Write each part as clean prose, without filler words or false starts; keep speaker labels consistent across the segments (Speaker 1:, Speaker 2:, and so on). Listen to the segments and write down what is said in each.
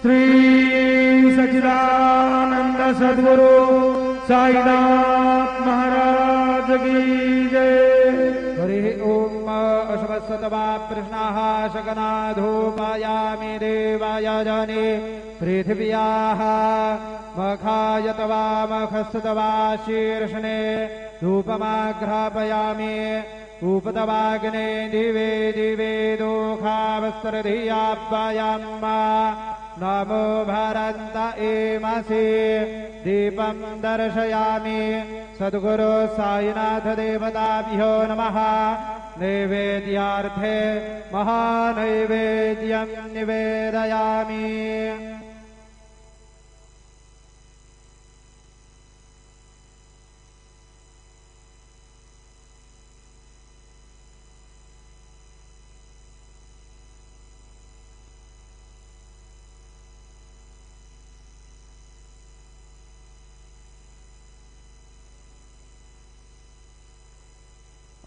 Speaker 1: श्री सच्चिदानंद सद्गुरु साईनाथ महाराज की जय।
Speaker 2: हरि ओम अश्वत्थवा प्रश्नाः शकनाधूपायामि देवाय जाने पृथिव्याः मखाय तवा मखस्तवा शीर्षणे धूपमाघ्रापयामि उपतवाग्ने दिवे दिवे दोखावस्त्रधियाप्यायम्मा नमो भरन्त एमसि दीपं दर्शयामि सद्गुरु साईनाथ देवताभ्यो नमः। नैवेद्यार्थे महानैवेद्यं निवेदयामि।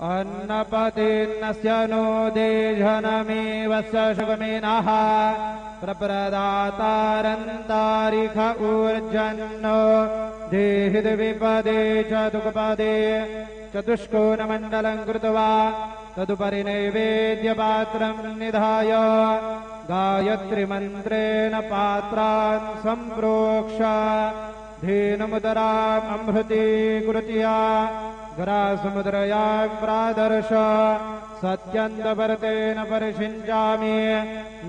Speaker 2: अन्नपतिर्नस्य नो देजनमेव शुभमेनः प्रप्रदातारन्तारिख ऊर्जन्नो देहिद्विपदे चतुष्पदे चतुष्कोणमण्डलं कृत्वा तदुपरि नैवेद्यपात्रं निधाय गायत्रीमन्त्रेण पात्रान् सम्प्रोक्ष धेनुमुदराम् अमृतीकृत्या ग्रासमुद्रयां प्रादर्श सत्यन्तवर्तेन परिषिञ्चामि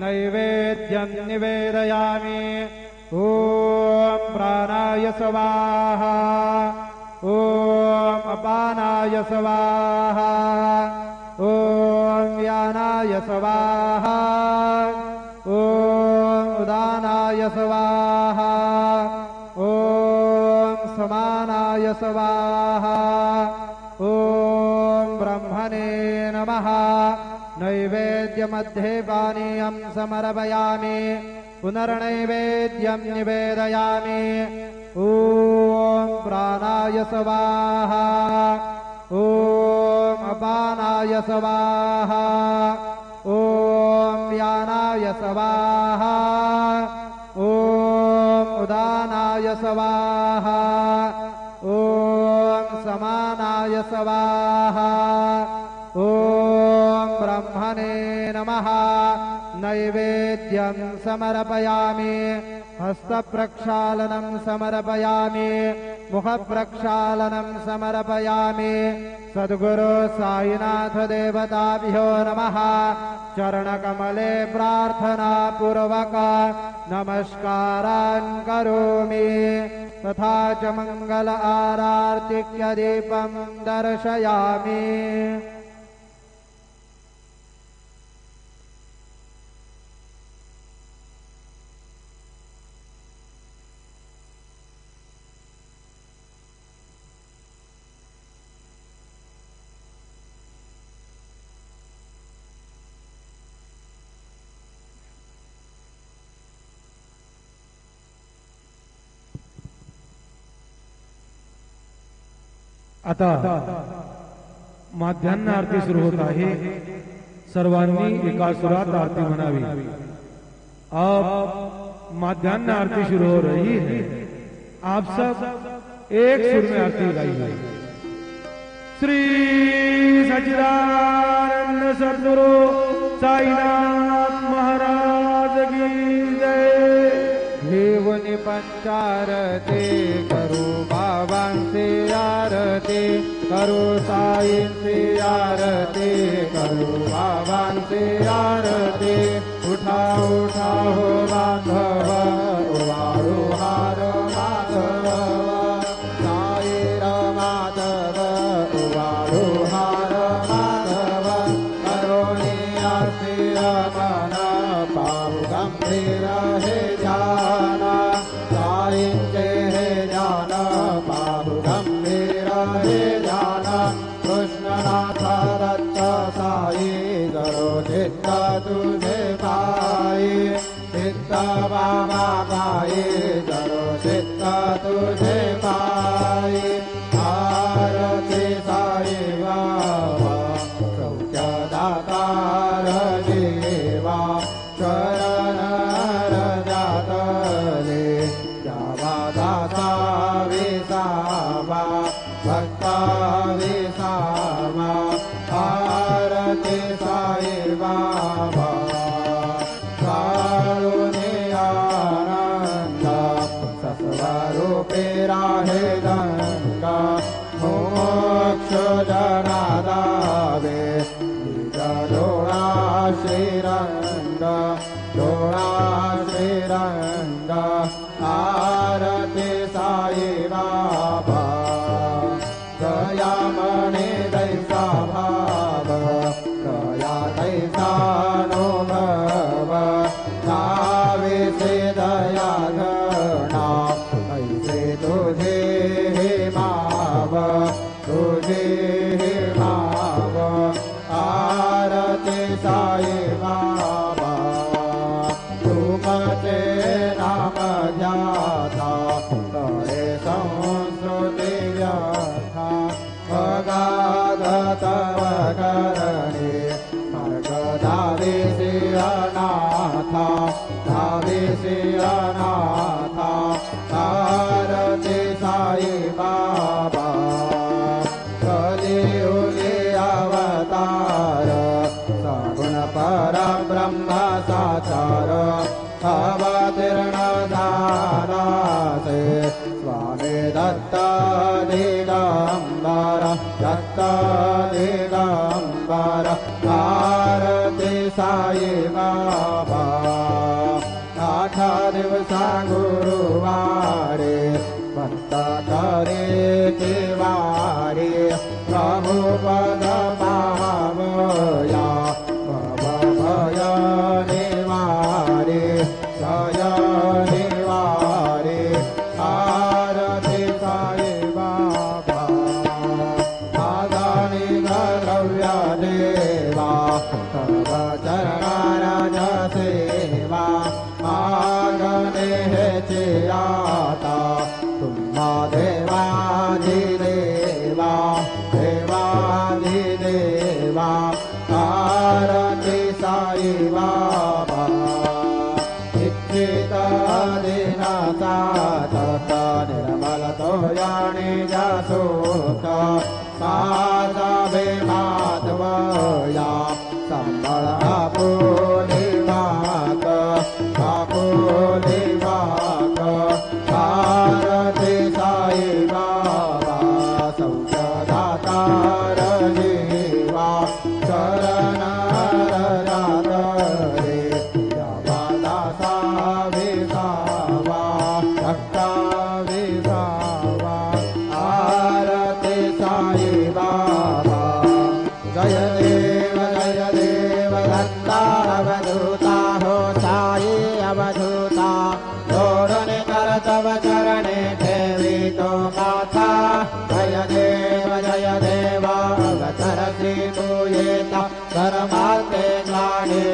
Speaker 2: नैवेद्यं निवेदयामि। ॐ प्राणाय स्वाहा ॐ अपानाय स्वाहा ॐ व्यानाय स्वाहा ॐ उदानाय स्वाहा ॐ समानाय स्वाहा ॐ ब्रह्मणे नमः। नैवेद्यमध्ये पानीयं समर्पयामि पुनर्नैवेद्यं निवेदयामि। ॐ प्राणाय स्वाहा ॐ अपानाय स्वाहा ॐ व्यानाय स्वाहा ॐ उदानाय स्वाहा ॐ समानाय स्वाहा ॐ ब्रह्मणे नमः। नैवेद्यं समर्पयामि हस्तप्रक्षालनं समर्पयामि मुखप्रक्षालनं समर्पयामि। सद्गुरु साईनाथ देवताभ्यो नमः। चरणकमले प्रार्थनापूर्वक नमस्कारान् करोमि तथा च मंगल आरार्तिक्य दीपं दर्शयामि।
Speaker 1: आता माध्यान्ह आरती सुरू होत आहे। सर्वांनी एका सुरात आरती म्हणावी। अब माध्यान्ह आरती शुरू हो रही है। आप सब एक सुर में आरती गाइए। श्री सच्चिदानंद सद्गुरु साईनाथ महाराज की जय।
Speaker 2: देवनि पंचारती करो बाबांची आरती करो साईंची आरती करो बाबांची आरती। उठा उठा हो बांधव उवाळू हार माधव साई माधव उवाळू हार माधव करोनी आरती मन पाहु गंभीर हे जाना साईंचे हे जान पाहु गंभीर हे जाना। कृष्णनाथ दत्त साई जरो चित्त तुझे पाई चित्त बाबा गाई जरो चित्त तुझे पाई। आरती साई बाबा सौख्यदाता जीवा शरण जात श्रीरंग आरती साई बाबा दया मणि दैसा भाव दया दैसा अनुभव नावे से दया घना ऐसे तुझे माव तुझे माव आरती साई बाबा तुमचे नाम जाता करे संस्कृति व्यथा भगागत करणे मार्ग धाविसी अनाथा धाविसी अनाथा आरती साई बाबा कलियुगे अवतार सगुण परब्रह्म साचार अवतीर्ण झाला से स्वामी दत्त दिगंबर दत्त दिगंबर आरती साई बाबा 8 दिवसा गुरुवारे भक्त करे तिवारी प्रभु पद पावया भय निवारे जय निवारे आरती साई बाबा आदानि द्रव्य देवा तव चरणारज सेवा मागणे हेचियाता तुम्हा देवाधिदेवा देवाधिदेवा आरती साई बाबा इच्छित दिनाचा तत निर्मल तोयाने जासोक माझा बेमाधवया संबळ आपुली वाक आपुली वाक आरती साई बाबा सौख्यदातार जीवा शरण रे दासा विसावा भक्ता विसावा आरती साई बाबा जय देव दत्ता अवधूता हो साई अवधूता जोडून कर तव चरणे ठेवी तो माथा जय देव अवतर श्री तू येता परमात्मे ज्ञाने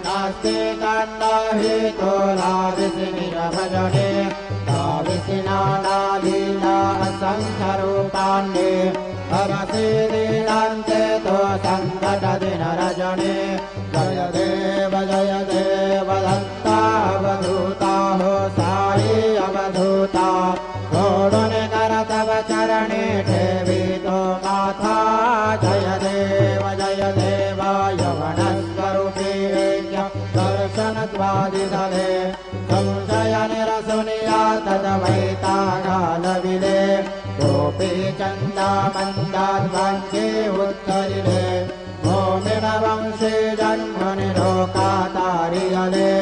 Speaker 2: नास्ति तन्नाहि तोला विष्णु भजने विष्णु नाना लीला असंख्य रूपान्ये हरसि दीनान्ते तो संकट दिन रजने जय देव दत्ता अवधूता हो साई अवधूता जोडून कर तव चरणे ठेवी तो माथा जय देव यवण स्वरूपी दर्शन द्वादिदले संशय निरसुनिया तदवैतागालविले गोपी चंदा मंदाध्वंसे उत्तरिले भूमिन वंशे जन्मनि लोकातारियले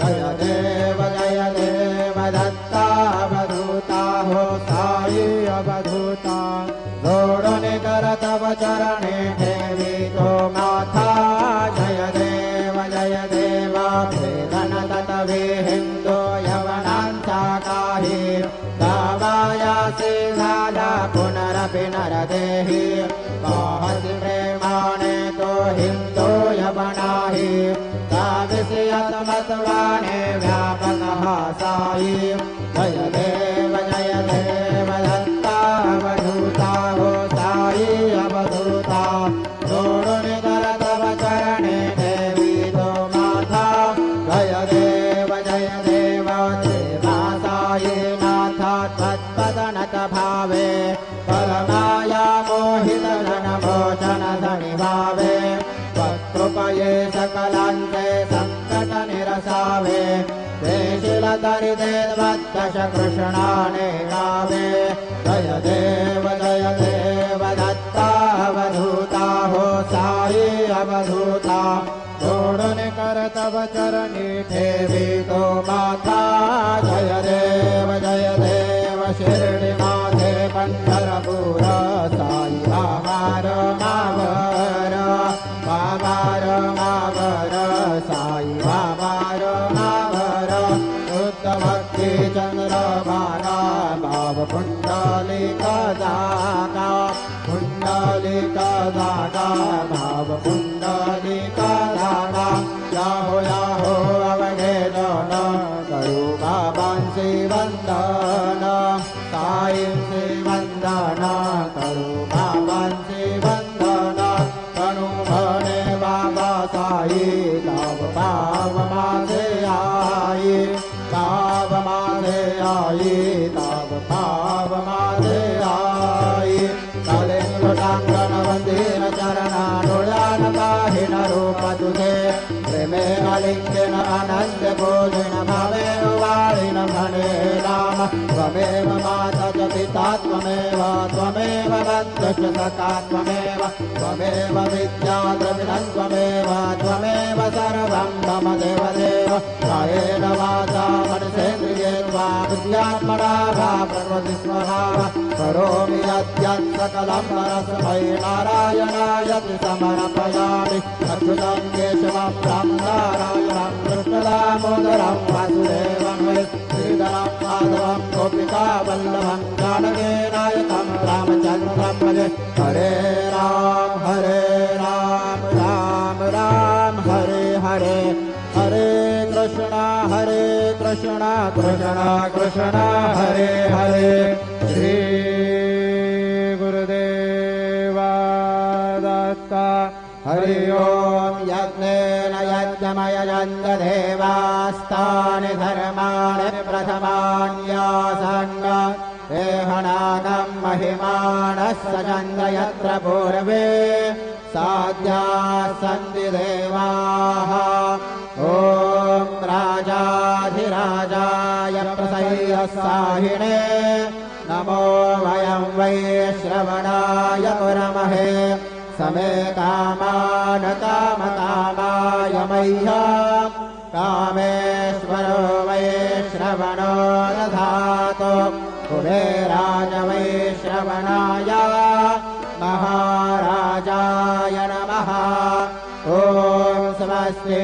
Speaker 2: जय देव दत्ता अवधूता हो साई अवधूता जोडून कर तव चरणे ठेवी तो माथा जय देव भेदन तटवे हिंदो यवनांचा काही दावायासी झाला पुनरपि नरदेही पाहसी प्रेमाने तो हिंदो यवनाही दाविसी आत्मत्वाने व्यापक हा साई जय देव दत्ता अवधूता हो साई अवधूता जोडून कर तव चरणे देवी तो माथा जय देव देवा साई नाथा तत्पदनत भावे परमाया मोहित जन भोजन धनि भावे कृपये सकलांते संकट निरसावे देशिल दरिदे वत्तश कृष्णाने गावे जय देव दत्ता अवधूता हो साई अवधूता जोड़ने कर तब चरणी ठेवितो माथा जय देव शिरडी माथे पंढरपूर साई बाबार मावर साई बाबार मावर शुद्ध भक्ति चंद्रभागा भाव पुंडलिका जागा भाव पुंडलिका जागा याहो अवघे जन करू बाबांसी वंदन साईंसी वंदन करू बाबांसी वंदन तनु म्हणे बाबा साई तव पाव माझे आई तव पाव माझे आई कालिंग लोटांगण वंदीन चरणा डोळ्यान पाहिन रूप तुझे प्रेमे आलिंगन आनंद भोजन भावेन वाळीन म्हणे राम त्वमेव माता च पिता त्वमेव बन्धुश्च सखा त्वमेव विद्या द्रविणं त्वमेव सर्वं मम देवदेव कायेन वाचा मनसेन्द्रिये वा बुद्ध्यात्मना वा प्रकृतिस्वभाव करोमि यद्यत् सकलं परस्मै नारायणायति समर्पयामि अच्युतं केशवं तं नारायणं कृष्णदामोदरं वासुदेवं श्रीधरं माधवं गोपिकावल्लभं जानकीनायकं रामचन्द्रं भजे हरे राम राम राम हरे हरे हरे कृष्णा कृष्णा कृष्णा हरे हरे श्री गुरुदेवा दत्ता हरि ओम यज्ञेन यज्ञमयजन्त देवास्तानि धर्माणि प्रथमान्यासन् देहनागं महिमानः सजन्त यत्र पूर्वे साध्याः सन्ति देवाः ॐ राजाधिराजाय प्रसह्यसाहिणे नमो वयं वै श्रवणाय कुर्महे समे कामान कामकामाय मह्यं कामेश्वरो वै श्रवणो दधातु कुबेराय वै श्रवणाय महाराजाय नमः ॐ स्वस्ति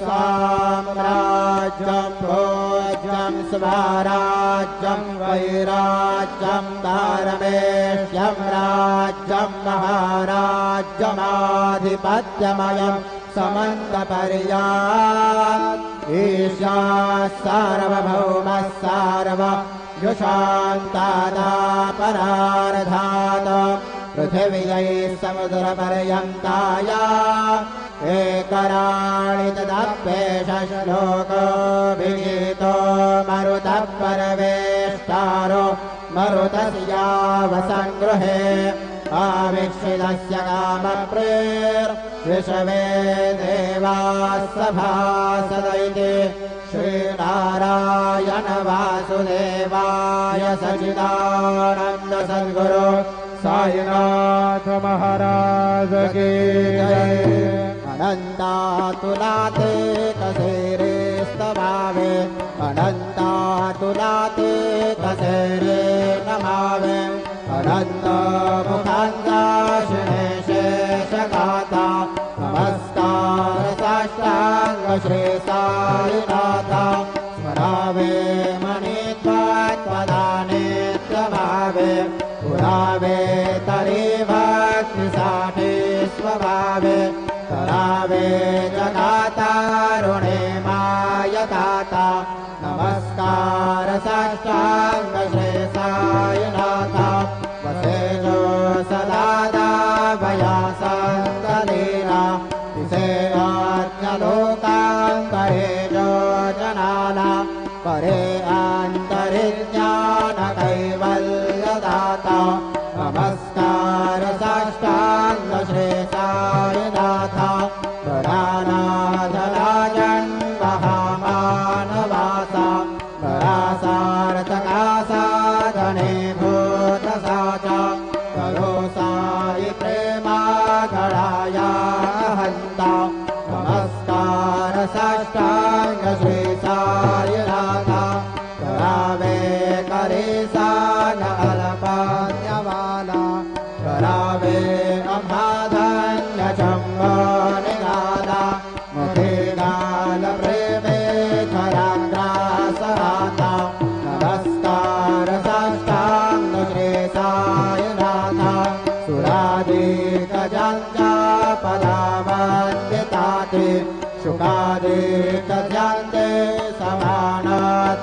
Speaker 2: साम्राज्यं भोज्यं स्वराज्यं वैराज्यं धारमेष्यं राज्यं महाराज्यमाधिपत्यमयं समन्तपर्यात् ईशा सार्वभौमः सार्वयुषान्तादापरार्धात् पृथिव्यै समुद्रपर्यन्ताय एकराणि तदप्येष श्लोको विगीतो मरुतः परवेष्टारो मरुतस्यावसङ्गृहे आविक्षितस्य कामप्रेर्विषवे देवाः सभासदैति श्रीनारायण वासुदेवाय सच्चिदानन्द सद्गुरु साईनाथ महाराज की जय। अनन्तातुलाते कसेरे स्तवावे अनन्तातुलाते कसेरे नमावे अनन्त मुखान्दाशिने शेषगाथा नमस्कार साष्टांग श्री साईनाथ स्मरावे मणित्वात्मदानेत्यभावे पुरावे तरी भक्तिसाठी स्वभावे करावे जगातारुणे मायताता नमस्कार साष्टांग श्री साईनाथ वसेजो सदा दाभया संतलीला दिसेनाज्ञलोकान्तरेजो जनाला परे आन्तरिज्ञान कैवल्यदाता नमस्कार साष्टांग श्री साईनाथ प्रणानाथराजन् महामानवासा परासार्थका साधने भूतसाचा करो साई प्रेमाघराया हन्ता नमस्कार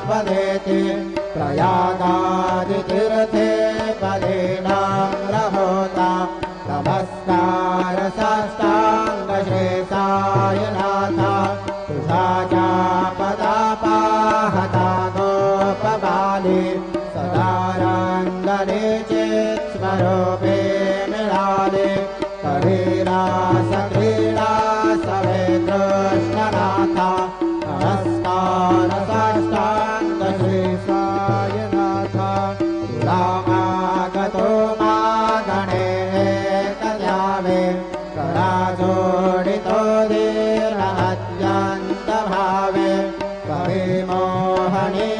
Speaker 2: पदेति प्रयागादितीर्थे पदेनां रहोता नमस्कार साष्टाङ्गशेषाय नाथ तुषाजा पदापाहता गोपबाली सदा रङ्गने चेत् स्वरूपे मिलाले करीरा सक्रीडा सवे कृष्णनाथ नमस्कार साष्टाङ्गशेषाय नाथ तुलामागतो मा गणे कल्यावे कराजोडितो दीर्घात्यन्तभावे कविमोहनी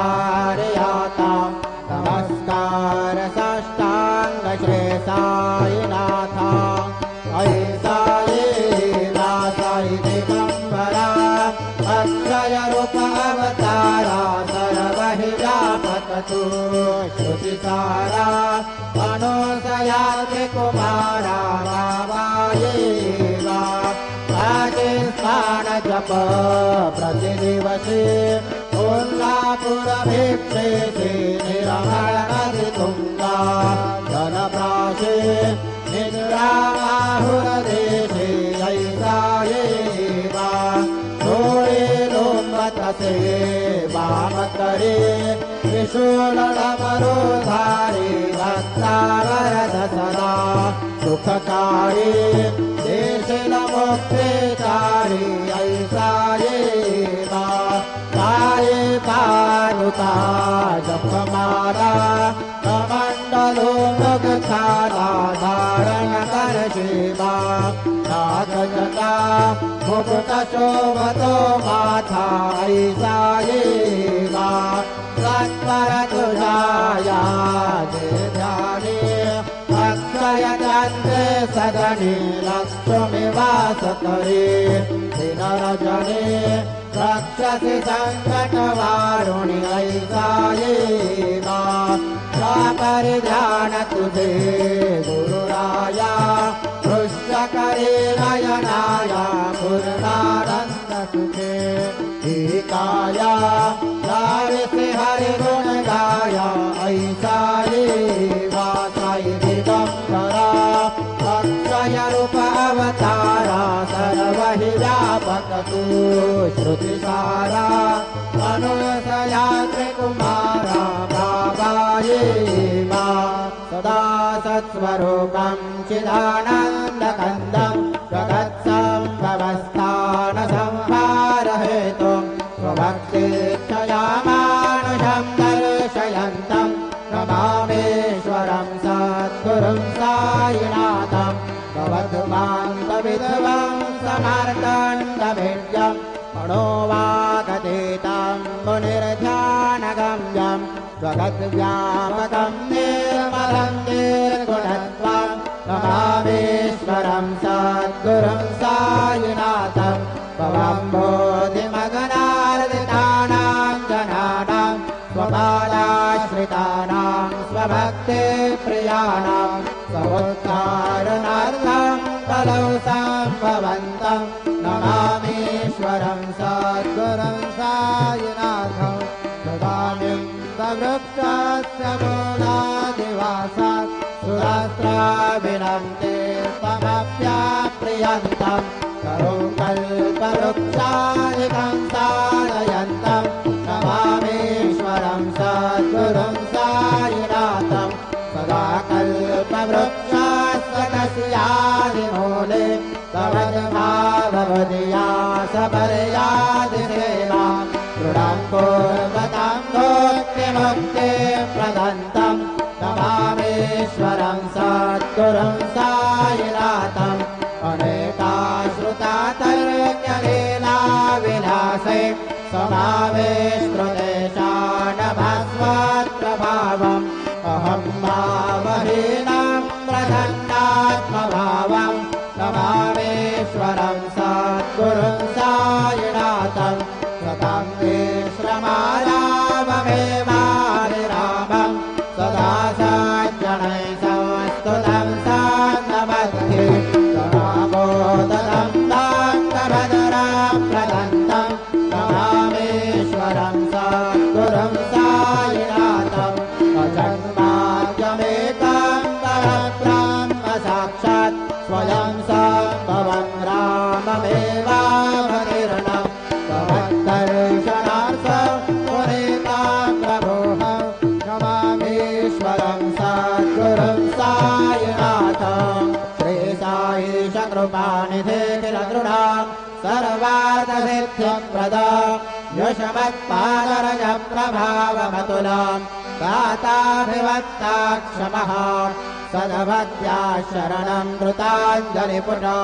Speaker 2: राजहातार्याता नमस्कार साष्टाङ्गशेषाय नाथ अयि सायि दासायि दिगम्बरा अक्षयरूप अवतारा सर्वहि व्यापकतु श्रुतिसारा मनोसयाति कुमारा भावायेवा राजस्थान जप प्रतिदिवसे उल्लापुरभिक्षेपे निरमणदितुङ्गा जनप्राशे निद्रामाहुरदेशे ऐसायेवा सोळे लोम्बतसे वामकरे त्रिशूलमरोधारे भक्तावरद सदा सुखकारी देशिलमोक्षेचारी ऐसायेवा काये पानुता जपमाला कमण्डलो मृगछाला धारण कर शिवा नागजटा मुकुटशोभतो माथा ऐसायेवा सत्वर तुषाया ध्याने अक्षयचन्द्रे सदने लक्ष्मीवास करे दिनरजने रक्षसि सङ्कटवारुणि ऐसायेवा स्वापरिध्यान तुझे गुरुराया पुष्यकरे नयनाया पूर्णानन्द सुखे एकाया लाविसि हरिगुण गाया ऐसायेवा साई दिगम्बरा अक्षयरूप अवतारा सर्वहि व्यापकतु श्रुतिसारा मनुष्या त्रिकुमारा भावायेवा सदा सत्स्वरूपं चिदानन्दकन्दं जगत्सम्भवस्थानसंहारहेतुं स्वभक्तेच्छया मानुषं दर्शयन्तं नमामीश्वरं सद्गुरुं साईनाथं भवद्वान्तविध्वं समर्दण्डभिड्यं मनोवागतीतं मुनिर्ध्यानगम्यं स्वगद्व्यापकं निर्मलं निर्गुणत्वं नमामीश्वरं सद्गुरुं साईनाथं भवम्बोधिमगनार्दितानां जनानां स्वपादाश्रितानां स्वभक्तिप्रियाणां समुद्धारणार्थं कलौ सम्भवन्तं नमामीश्वरं सद्गुरुं साईनाथं ददामिन्दवृक्षस्य मूलादिवासात् सुरास्त्राभिनं ते त्वमप्याप्रियन्तं करुं कल्पवृक्षादिकं साधयन्तं नमामीश्वरं सद्गुरुं साईनाथं सदा कल्पवृक्षास्तकस्यादिमूले तवद्भाववदया सपर्यादिसेवा दृढं पूर्वतं भोक्तिमुक्तिप्रदन्तं नमामीश्वरं सद्गुरुं साईनाथं अनेकाश्रुतातर्क्यलीलाविलासे समावेश्कृतेशानभस्वत्प्रभावम् अहं मामहीनं प्रसन्नात्मभावं नमामीश्वरं सद्गुरुं साईनाथं सतं विश्रमाराममेवारिरामं सदा सज्जनैः संस्तुतं सान्नमध्ये सदाबोधनं दान्तभद्रं प्रदन्तं नमामीश्वरं यशवत्पादरजप्रभावमतुलां दाताभिवत्ताक्षमः सदभक्त्या शरणं नृताञ्जलिपुटा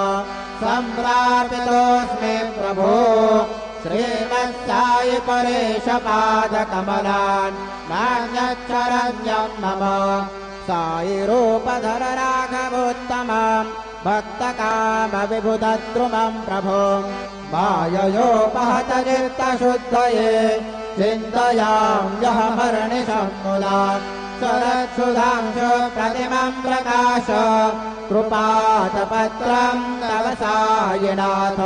Speaker 2: सम्प्रापितोऽस्मि प्रभो श्रीमत्सायि परेशपादकमलान् नान्यच्छरण्यं मम सायि रूपधर राघवोत्तमं भक्तकामविभुतद्रुमं प्रभुं माययोपहतचित्तशुद्धये चिन्तयाम्यहमर्निशं मुदा शरत्सुधांशु प्रतिमं प्रकाश कृपातपत्रं तव सायिनाथ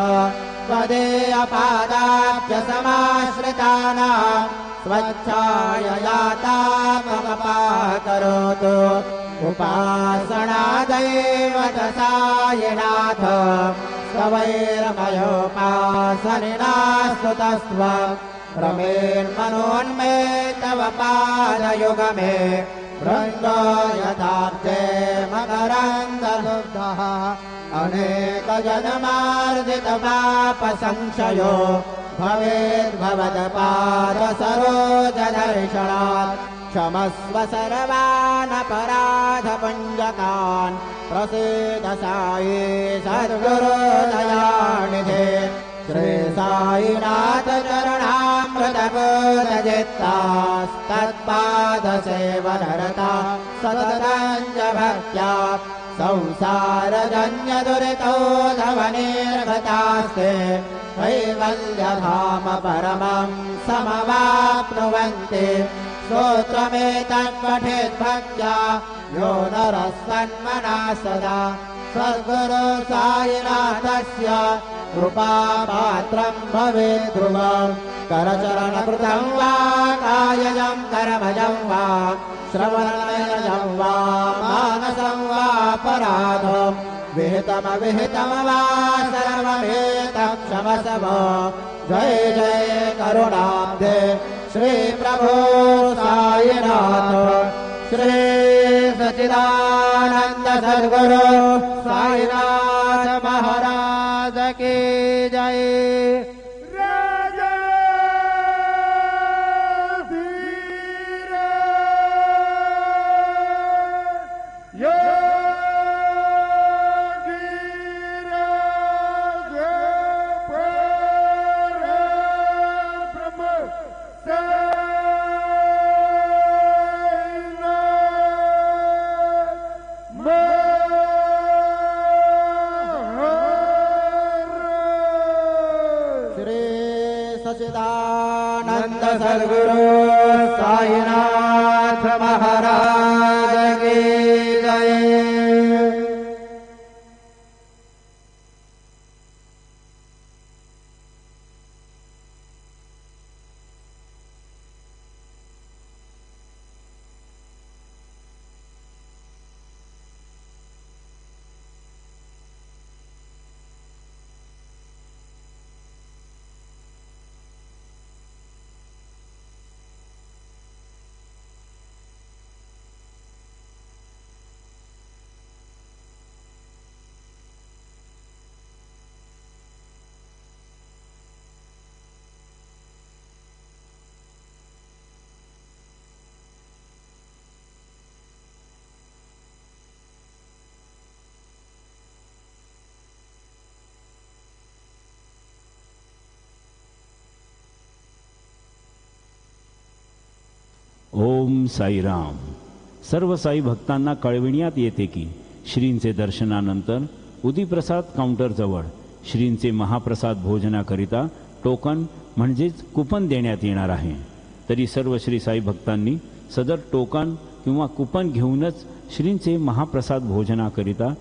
Speaker 2: त्वदीयपादाब्जसमाश्रितानां स्वच्छाययातामपाकरोतु उपासनादैव सायिनाथ स्वैरमयोपासनिनास्तुतस्त्व रमेन्मनोन्मे तव पादयुगमे वृन्दो यथाब्जे मकरन्दलुब्धः अनेकजन्मार्जितपापसंशयो भवेद्भवत्पादसरोजदर्शनात् क्षमस्व सर्वानपराधपुञ्जकान् प्रसीद साई सद्गुरुदयानिधे श्री साईनाथ चरणामृतबोधचित्तास्तत्पादसेवनरता सततं च भक्त्या संसारजन्यदुरितो धवनिर्गतास्ते कैवल्यधाम परमं समवाप्नुवन्ति स्तोत्रमेतत्पठेद्भक्त्या यो नरः सन्मनः सदा सद्गुरु साईनाथस्य कृपापात्रं भवेत् ध्रुवं करचरणकृतं वा कायजं करमजं वा श्रवणनयनं वा मानसं वा पराधं विहितमविहितं वा सर्वमेतं क्षमस्व जय जय करुणाब्धे श्री प्रभो साईनाथ श्री सच्चिदानंद सद्गुरु साईनाथ महाराज की जय। सच्चिदानंद सद्गुरु साईनाथ महाराज की जय।
Speaker 3: ओम साईराम। सर्व साई भक्तांना कळविण्यात येते की श्रींचे दर्शनानंतर उदीप्रसाद काउंटरजवळ श्रींचे महाप्रसाद भोजनाकरिता टोकन म्हणजेच कुपन देण्यात येणार आहे। तरी सर्व श्री साई भक्तांनी सदर टोकन किंवा कुपन घेऊनच श्रींचे महाप्रसाद भोजनाकरिता